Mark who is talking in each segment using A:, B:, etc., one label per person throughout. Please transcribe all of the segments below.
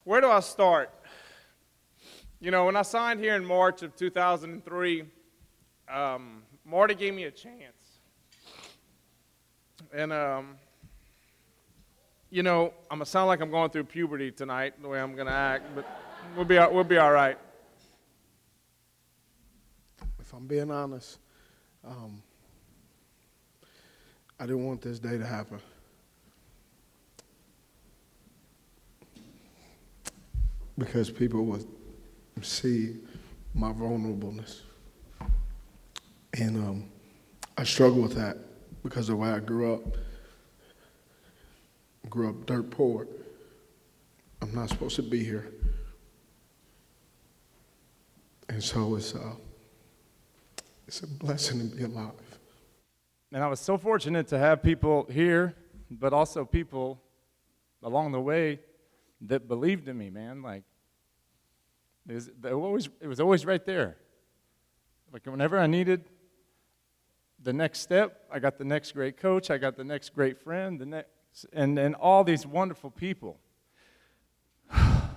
A: Where do I start? You know, when I signed here in March of 2003, Marty gave me a chance. And, you know, I'm going to sound like I'm going through puberty tonight, the way I'm going to act, but we'll be all right.
B: If I'm being honest, I didn't want this day to happen. Because people would see my vulnerableness. And I struggle with that because of the way I grew up. I grew up dirt poor. I'm not supposed to be here. And so it's a blessing to be alive.
C: And I was so fortunate to have people here, but also people along the way that believed in me, man. Like, it was always right there. Like, whenever I needed the next step, I got the next great coach, I got the next great friend, and all these wonderful people.
D: Let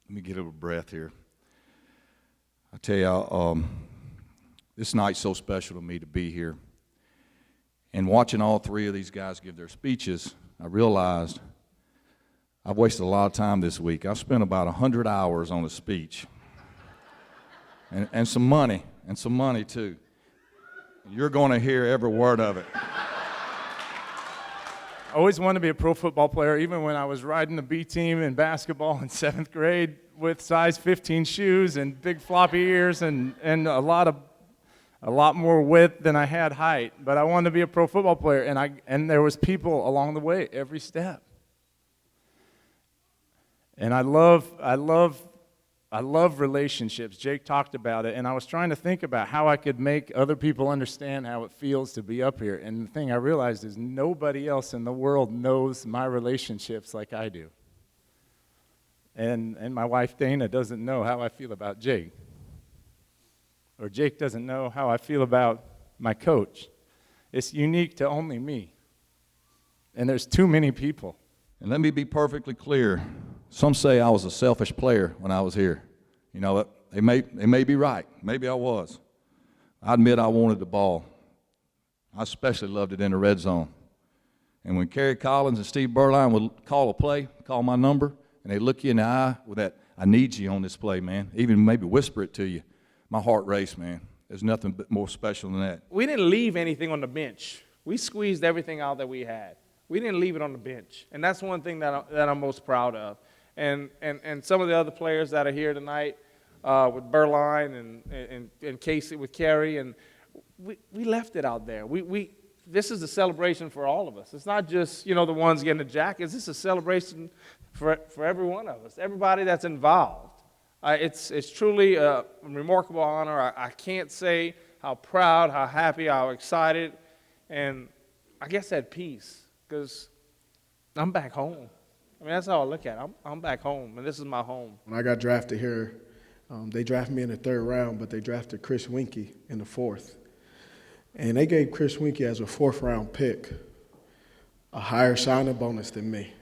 D: me get a little breath here. I tell you, this night's so special to me to be here. And watching all three of these guys give their speeches, I realized I've wasted a lot of time this week. I've spent about 100 hours on a speech. and some money too. You're going to hear every word of it.
C: I always wanted to be a pro football player, even when I was riding the B team in basketball in 7th grade with size 15 shoes and big floppy ears and a lot more width than I had height. But I wanted to be a pro football player, and there was people along the way every step. And I love relationships. Jake talked about it, and I was trying to think about how I could make other people understand how it feels to be up here. And the thing I realized is nobody else in the world knows my relationships like I do. And my wife Dana doesn't know how I feel about Jake. Or Jake doesn't know how I feel about my coach. It's unique to only me. And there's too many people.
D: And let me be perfectly clear. Some say I was a selfish player when I was here. You know, they may be right. Maybe I was. I admit I wanted the ball. I especially loved it in the red zone. And when Kerry Collins and Steve Berline would call a play, call my number, and they look you in the eye with that, I need you on this play, man. Even maybe whisper it to you. My heart raced, man. There's nothing more special than that.
A: We didn't leave anything on the bench. We squeezed everything out that we had. We didn't leave it on the bench. And that's one thing that I'm most proud of. And some of the other players that are here tonight with Berline and Casey with Kerry, and we left it out there. This is a celebration for all of us. It's not just, you know, the ones getting the jackets. This is a celebration for every one of us, everybody that's involved. It's truly a remarkable honor. I can't say how proud, how happy, how excited, and I guess at peace, because I'm back home. I mean, that's how I look at it. I'm back home, and this is my home.
B: When I got drafted here, they drafted me in the 3rd round, but they drafted Chris Winkie in the 4th. And they gave Chris Winkie as a 4th-round pick a higher signing bonus than me.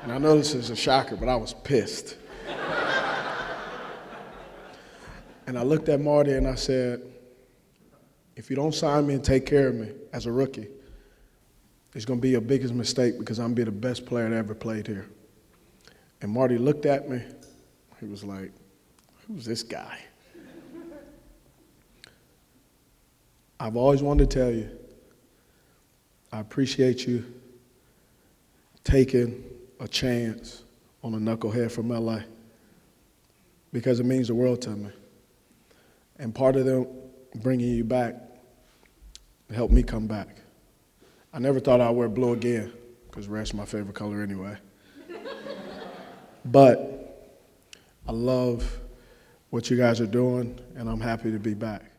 B: And I know this is a shocker, but I was pissed. And I looked at Marty and I said, if you don't sign me and take care of me as a rookie, it's going to be your biggest mistake because I'm going to be the best player that ever played here. And Marty looked at me. He was like, who's this guy? I've always wanted to tell you, I appreciate you taking a chance on a knucklehead from LA because it means the world to me. And part of them bringing you back helped me come back. I never thought I'd wear blue again, because red's my favorite color anyway. But I love what you guys are doing, and I'm happy to be back.